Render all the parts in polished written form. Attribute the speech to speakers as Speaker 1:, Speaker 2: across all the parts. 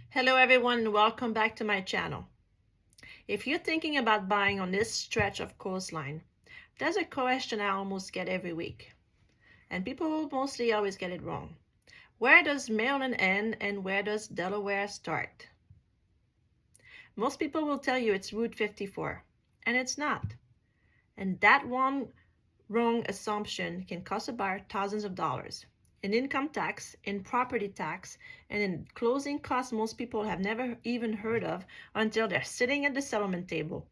Speaker 1: Hello everyone and welcome back to my channel. If you're thinking about buying on this stretch of coastline, there's a question I almost get every week, and people mostly always get it wrong. Where does Maryland end and where does Delaware start? Most people will tell you it's Route 54, and it's not. And that one wrong assumption can cost a buyer thousands of dollars in income tax, in property tax, and in closing costs most people have never even heard of until they're sitting at the settlement table.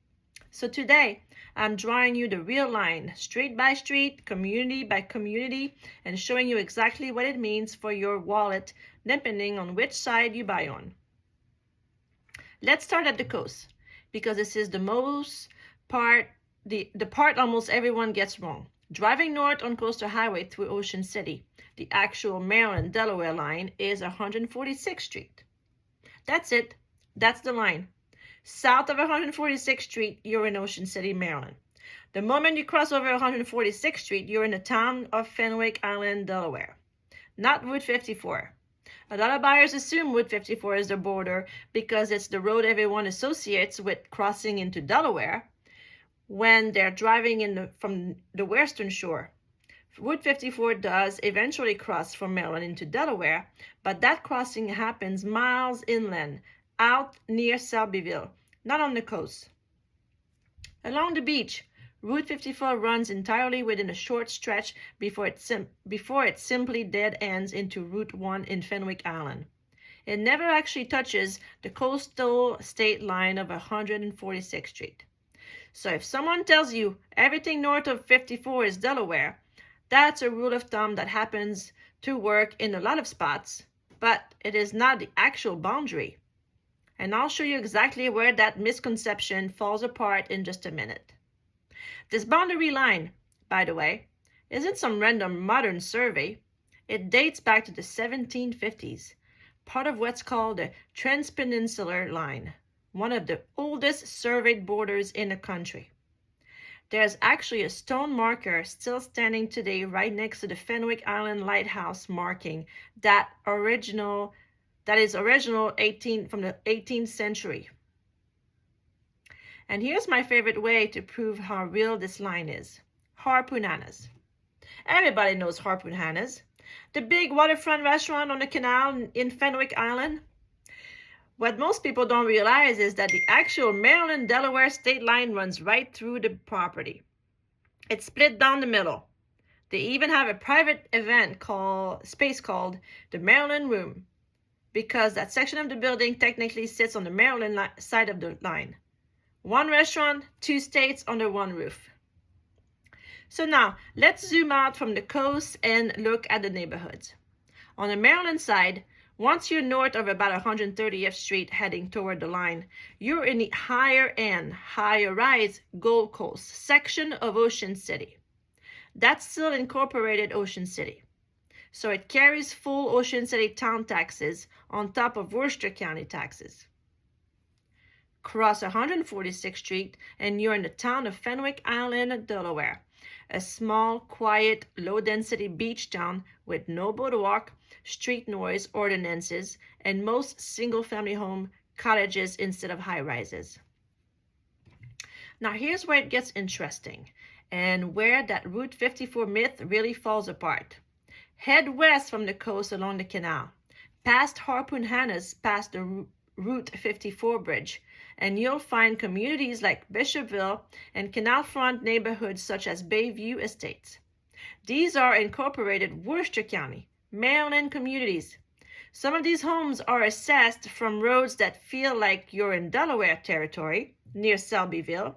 Speaker 1: So today, I'm drawing you the real line, street by street, community by community, and showing you exactly what it means for your wallet, depending on which side you buy on. Let's start at the coast, because this is the most part, the part almost everyone gets wrong. Driving north on Coastal Highway through Ocean City, the actual Maryland-Delaware line is 146th Street. That's it. That's the line. South of 146th Street, you're in Ocean City, Maryland. The moment you cross over 146th Street, you're in the town of Fenwick Island, Delaware. Not Route 54. A lot of buyers assume Route 54 is the border because it's the road everyone associates with crossing into Delaware when they're driving from the western shore. Route 54 does eventually cross from Maryland into Delaware, but that crossing happens miles inland, out near Selbyville, not on the coast. Along the beach, Route 54 runs entirely within a short stretch before it simply dead ends into Route 1 in Fenwick Island. It never actually touches the coastal state line of 146th Street. So if someone tells you everything north of 54 is Delaware, that's a rule of thumb that happens to work in a lot of spots, but it is not the actual boundary. And I'll show you exactly where that misconception falls apart in just a minute. This boundary line, by the way, isn't some random modern survey. It dates back to the 1750s, part of what's called the Transpeninsular Line, one of the oldest surveyed borders in the country. There's actually a stone marker still standing today right next to the Fenwick Island Lighthouse marking that is original from the 18th century. And here's my favorite way to prove how real this line is. Harpoon Hannah's. Everybody knows Harpoon Hannah's, the big waterfront restaurant on the canal in Fenwick Island. What most people don't realize is that the actual Maryland-Delaware state line runs right through the property. It's split down the middle. They even have a private space called the Maryland Room, because that section of the building technically sits on the Maryland side of the line. One restaurant, two states under one roof. So now, let's zoom out from the coast and look at the neighborhoods. On the Maryland side, once you're north of about 130th Street heading toward the line, you're in the higher end, higher rise Gold Coast section of Ocean City. That's still incorporated Ocean City. So it carries full Ocean City town taxes on top of Worcester County taxes. Cross 146th Street and you're in the town of Fenwick Island, Delaware, a small, quiet, low-density beach town with no boardwalk, street noise ordinances, and most single-family home cottages instead of high-rises. Now here's where it gets interesting and where that Route 54 myth really falls apart. Head west from the coast along the canal, past Harpoon Hannah's, past the Route 54 bridge, and you'll find communities like Bishopville and canal front neighborhoods such as Bayview Estates. These are incorporated Worcester County, Maryland communities. Some of these homes are assessed from roads that feel like you're in Delaware territory, near Selbyville,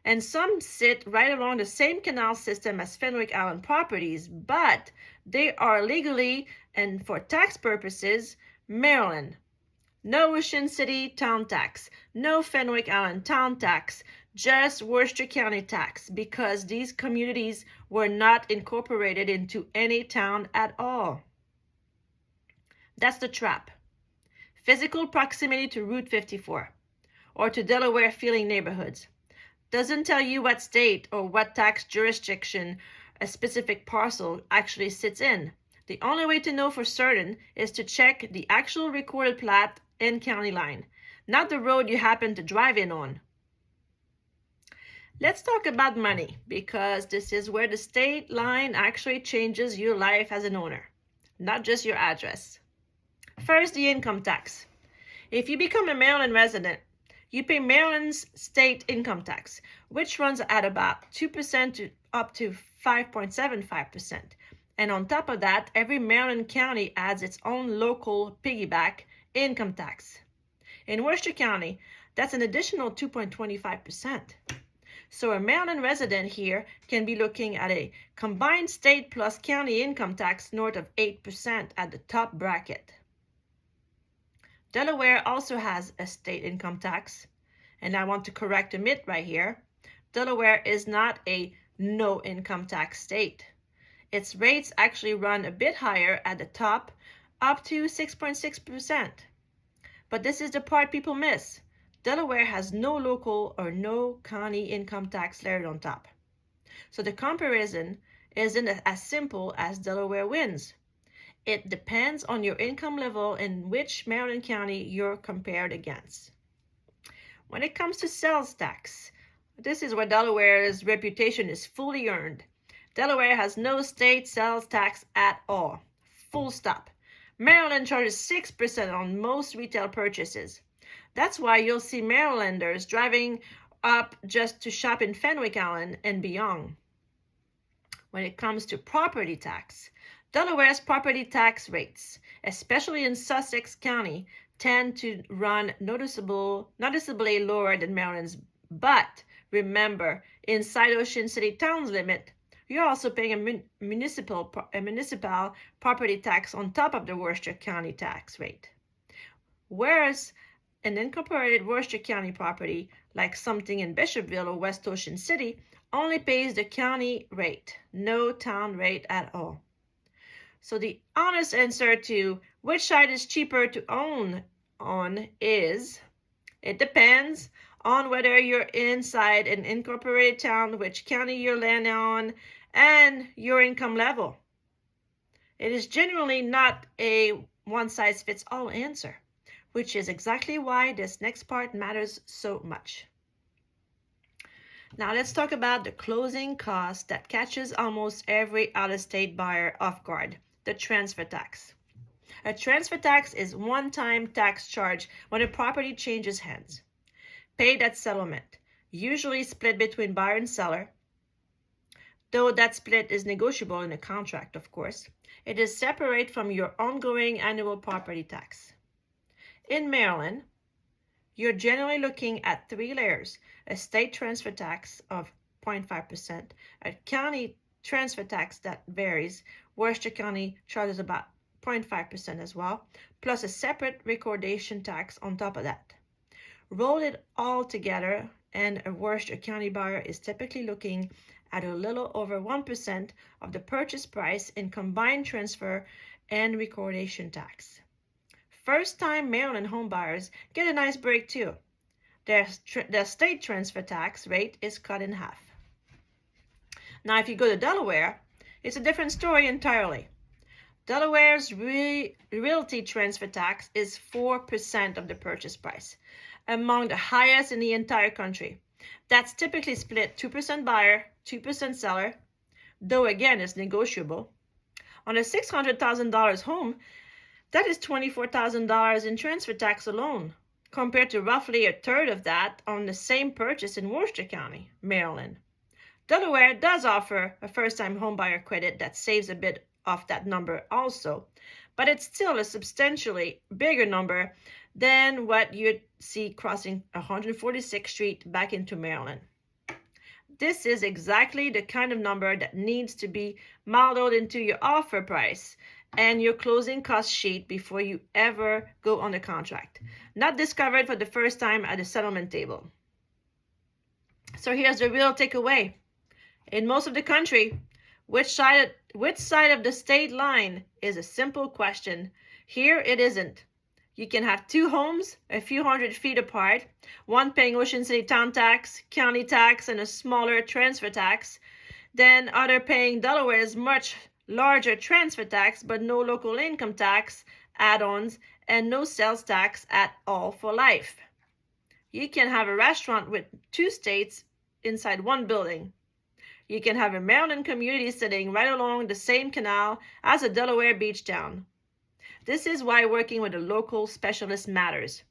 Speaker 1: and some sit right along the same canal system as Fenwick Island properties, but they are legally and for tax purposes Maryland. No Ocean City town tax, no Fenwick Island town tax, just Worcester County tax, because these communities were not incorporated into any town at all. That's the trap. Physical proximity to Route 54 or to Delaware-feeling neighborhoods doesn't tell you what state or what tax jurisdiction a specific parcel actually sits in. The only way to know for certain is to check the actual recorded plat and county line, not the road you happen to drive in on. Let's talk about money, because this is where the state line actually changes your life as an owner, not just your address. First, the income tax. If you become a Maryland resident, you pay Maryland's state income tax, which runs at about 2% to up to 5.75%. And on top of that, every Maryland county adds its own local piggyback income tax. In Worcester County, that's an additional 2.25%. So a Maryland resident here can be looking at a combined state plus county income tax north of 8% at the top bracket. Delaware also has a state income tax, and I want to correct a myth right here. Delaware is not a no income tax state. Its rates actually run a bit higher at the top, up to 6.6%. But this is the part people miss. Delaware has no local or no county income tax layered on top. So the comparison isn't as simple as Delaware wins. It depends on your income level and which Maryland county you're compared against. When it comes to sales tax, this is where Delaware's reputation is fully earned. Delaware has no state sales tax at all. Full stop. Maryland charges 6% on most retail purchases. That's why you'll see Marylanders driving up just to shop in Fenwick Island and beyond. When it comes to property tax, Delaware's property tax rates, especially in Sussex County, tend to run noticeably lower than Maryland's. But remember, inside Ocean City town's limit, you're also paying a municipal property tax on top of the Worcester County tax rate. Whereas an incorporated Worcester County property, like something in Bishopville or West Ocean City, only pays the county rate, no town rate at all. So the honest answer to which side is cheaper to own on is, it depends on whether you're inside an incorporated town, which county you're landing on, and your income level. It is generally not a one-size-fits-all answer, which is exactly why this next part matters so much. Now let's talk about the closing cost that catches almost every out-of-state buyer off guard, the transfer tax. A transfer tax is one-time tax charge when a property changes hands. Paid at settlement, usually split between buyer and seller, though that split is negotiable in a contract, of course. It is separate from your ongoing annual property tax. In Maryland, you're generally looking at 3 layers: a state transfer tax of 0.5%, a county transfer tax that varies. Worcester County charges about 0.5% as well, plus a separate recordation tax on top of that. Roll it all together, and a Worcester County buyer is typically looking at a little over 1% of the purchase price in combined transfer and recordation tax. First-time Maryland home buyers get a nice break too. Their state transfer tax rate is cut in half. Now, if you go to Delaware, it's a different story entirely. Delaware's realty transfer tax is 4% of the purchase price, among the highest in the entire country. That's typically split 2% buyer, 2% seller, though again it's negotiable. On a $600,000 home, that is $24,000 in transfer tax alone, compared to roughly a third of that on the same purchase in Worcester County, Maryland. Delaware does offer a first-time homebuyer credit that saves a bit off that number also, but it's still a substantially bigger number than what you'd see crossing 146th Street back into Maryland. This is exactly the kind of number that needs to be modeled into your offer price and your closing cost sheet before you ever go on the contract, not discovered for the first time at the settlement table. So here's the real takeaway. In most of the country, which side of the state line is a simple question. Here it isn't. You can have 2 homes a few hundred feet apart, one paying Ocean City town tax, county tax, and a smaller transfer tax, then other paying Delaware's much larger transfer tax but no local income tax, add-ons, and no sales tax at all for life. You can have a restaurant with 2 states inside one building. You can have a Maryland community sitting right along the same canal as a Delaware beach town. This is why working with a local specialist matters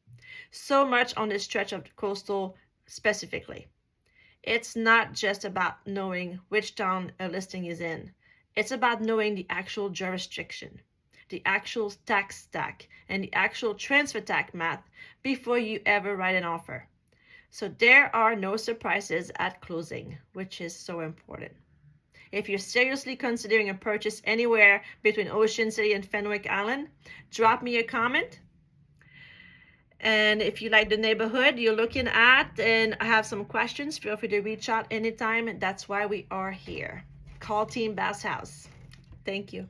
Speaker 1: so much on this stretch of the coastal specifically. It's not just about knowing which town a listing is in. It's about knowing the actual jurisdiction, the actual tax stack, and the actual transfer tax math before you ever write an offer. So there are no surprises at closing, which is so important. If you're seriously considering a purchase anywhere between Ocean City and Fenwick Island, drop me a comment. And if you like the neighborhood you're looking at and have some questions, feel free to reach out anytime. That's why we are here. Call Team Bass House. Thank you.